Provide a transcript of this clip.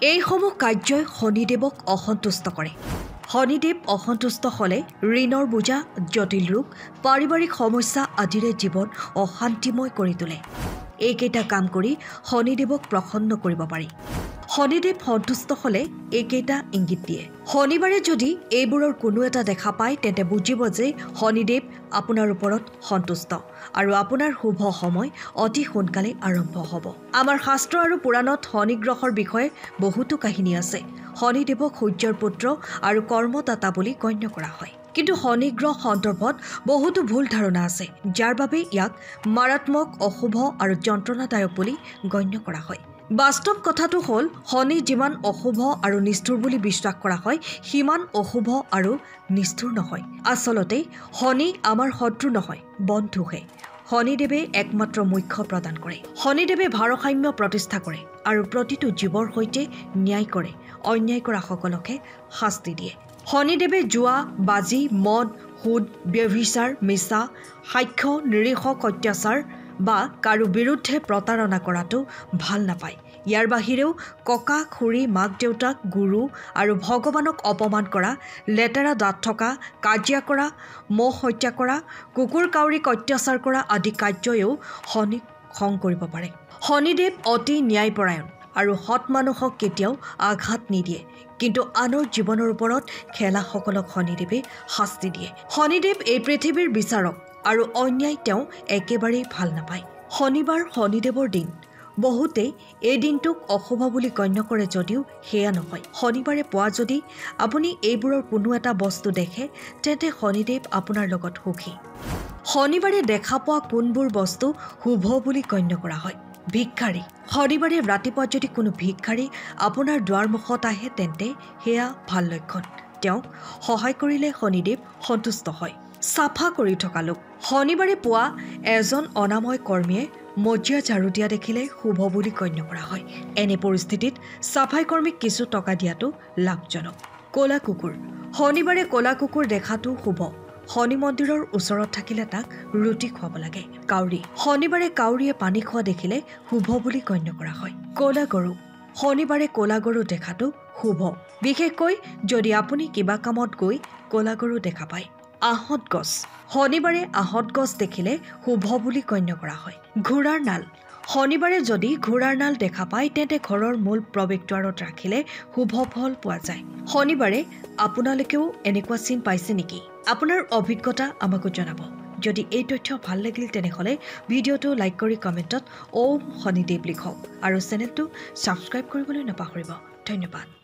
এইসমূহ কাৰ্যই শনিদেৱক অসন্তুষ্ট কৰে। শনিদেৱ অসন্তুষ্ট হ'লে ঋণৰ বোজা, জটিল ৰোগ, পাৰিবাৰিক সমস্যা আদিৰে জীৱন অশান্তিময় কৰি তোলে। এইকেইটা কাম কৰি শনিদেৱক প্ৰসন্ন কৰিব পাৰি। শনিদেৱ সন্তুষ্ট হ'লে এইকেইটা ইংগিত দিয়ে। শনিবাৰে যদি এইবোৰৰ কোনো এটা দেখা পায় তেন্তে বুজিব যে শনিদেৱ আপোনাৰ ওপৰত সন্তুষ্ট আৰু আপোনাৰ শুভ সময় অতি সোনকালে আৰম্ভ হ'ব। আমাৰ শাস্ত্ৰ আৰু পুৰাণত শনি গ্ৰহৰ বিষয়ে বহুতো কাহিনী আছে। শনিদেৱক সূৰ্যৰ পুত্ৰ আৰু কৰ্মদাতা বুলি গণ্য কৰা হয়। কিন্তু শনি গ্ৰহ সন্দৰ্ভত বহুতো ভুল ধাৰণা আছে, যাৰ বাবে ইয়াক মাৰাত্মক, অশুভ আৰু যন্ত্ৰণাদায়ক বুলি গণ্য কৰা হয়। বাস্তৱ কথাটো হ'ল শনি যিমান অশুভ আৰু নিষ্ঠুৰ বুলি বিশ্বাস কৰা হয় সিমান অশুভ আৰু নিষ্ঠুৰ নহয়। আচলতে শনি আমাৰ শত্ৰু নহয়, বন্ধুহে। শনিদেৱে একমাত্ৰ মোক্ষ প্ৰদান কৰে। শনিদেৱে ভাৰসাম্য প্ৰতিষ্ঠা কৰে আৰু প্ৰতিটো জীৱৰ সৈতে ন্যায় কৰে। অন্যায় কৰা সকলকে শাস্তি দিয়ে। শনিদেৱে জুৱা, বাজি, মদ, সুদ, ব্যভিচাৰ, মিছা, সাক্ষ্য, নিৰীহক অত্যাচাৰ বা কাৰো বিৰুদ্ধে প্ৰতাৰণা কৰাটো ভাল নাপায়। ইয়াৰ বাহিৰেও ককা, খুৰী, মাক দেউতাক, গুৰু আৰু ভগৱানক অপমান কৰা, লেতেৰা দাঁত থকা, কাজিয়া কৰা, মহ হত্যা কৰা, কুকুৰ কাউৰীক অত্যাচাৰ কৰা আদি কাৰ্যয়ো শনিক খং কৰিব পাৰে। শনিদেৱ অতি ন্যায়পৰায়ণ আৰু সৎ মানুহক কেতিয়াও আঘাত নিদিয়ে, কিন্তু আনৰ জীৱনৰ ওপৰত খেলাসকলক শনিদেৱে শাস্তি দিয়ে। শনিদেৱ এই পৃথিৱীৰ বিচাৰক আৰু অন্যায় তেওঁ একেবাৰেই ভাল নাপায়। শনিবাৰ শনিদেৱৰ দিন। বহুতেই এই দিনটোক অশুভ বুলি গণ্য কৰে যদিও সেয়া নহয়। শনিবাৰে পুৱা যদি আপুনি এইবোৰৰ কোনো এটা বস্তু দেখে তেন্তে শনিদেৱ আপোনাৰ লগত সুখী। শনিবাৰে দেখা পোৱা কোনবোৰ বস্তু শুভ বুলি গণ্য কৰা হয়? ভিক্ষাৰী। শনিবাৰে ৰাতিপুৱা যদি কোনো ভিক্ষাৰী আপোনাৰ দুৱাৰমুখত আহে তেন্তে সেয়া ভাল লক্ষণ। তেওঁক সহায় কৰিলে শনিদেৱ সন্তুষ্ট হয়। চাফা কৰি থকা লোক। শনিবাৰে পুৱা এজন অনাময় কৰ্মীয়ে মজিয়া ঝাৰু দিয়া দেখিলে শুভ বুলি গণ্য কৰা হয়। এনে পৰিস্থিতিত চাফাই কৰ্মীক কিছু টকা দিয়াটো লাভজনক। ক'লা কুকুৰ। শনিবাৰে ক'লা কুকুৰ দেখাটো শুভ। শনি মন্দিৰৰ ওচৰত থাকিলে তাক ৰুটি খুৱাব লাগে। কাউৰী। শনিবাৰে কাউৰীয়ে পানী খোৱা দেখিলে শুভ বুলি গণ্য কৰা হয়। ক'লা গৰু। শনিবাৰে ক'লা গৰু দেখাটো শুভ, বিশেষকৈ যদি আপুনি কিবা কামত গৈ ক'লা গৰু দেখা পায়। আহঁত গছ। শনিবাৰে আহঁত গছ দেখিলে শুভ বুলি গণ্য কৰা হয়। ঘোঁৰাৰ নাল। শনিবাৰে যদি ঘোঁৰাৰ নাল দেখা পায় তেন্তে ঘৰৰ মূল প্ৰৱেশদ্বাৰত ৰাখিলে শুভ ফল পোৱা যায়। শনিবাৰে আপোনালোকেও এনেকুৱা চিন পাইছে নেকি? আপোনাৰ অভিজ্ঞতা আমাকো জনাব। যদি এই তথ্য ভাল লাগিল তেনেহ'লে ভিডিঅ'টো লাইক কৰি কমেণ্টত ওম শনিদেৱ লিখক আৰু চেনেলটো ছাবস্ক্ৰাইব কৰিবলৈ নাপাহৰিব। ধন্যবাদ।